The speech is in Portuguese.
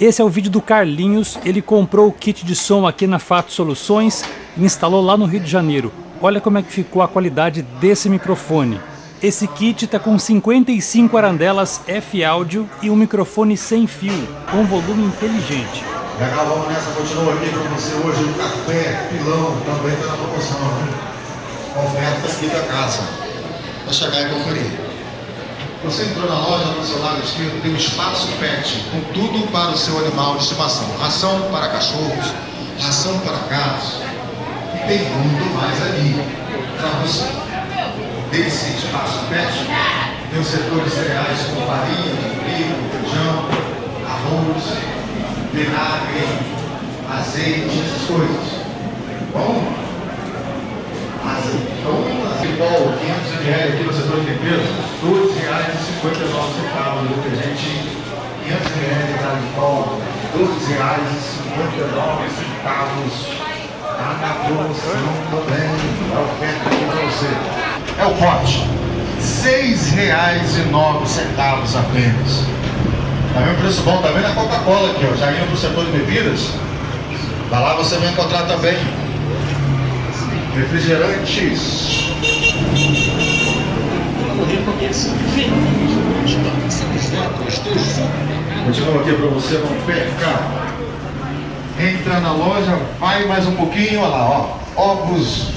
Esse é o vídeo do Carlinhos, ele comprou o kit de som aqui na Fato Soluções e instalou lá no Rio de Janeiro. Olha como é que ficou a qualidade desse microfone. Esse kit está com 55 arandelas F-Audio e um microfone sem fio, com volume inteligente. Legal, vamos nessa, continua aqui com você hoje o café, pilão, também está na promoção, né? Oferta aqui da casa, para chegar e conferir. Você entrou na loja, no seu lado esquerdo tem um espaço pet, com tudo para o seu animal de estimação. Ração para cachorros, ração para gatos, e tem muito mais ali para você. Desse espaço pet, tem o setor de cereais com farinha, trigo, feijão, arroz, vinagre, azeite, essas coisas. Bom? Azeitonas e pó, 500 ml aqui no setor de limpeza, R$ 12,59 o detergente, 500 ml para pó, R$ 12,59. Está na promoção também, a oferta aqui para você. É o pote, R$ 6,09 apenas. Tá vendo o preço bom? Tá vendo a Coca-Cola aqui, ó, já indo para o setor de bebidas? Tá lá você vai encontrar também refrigerantes. Continua aqui para você não perca. Entra na loja, vai mais um pouquinho, olha lá, ó. Ovos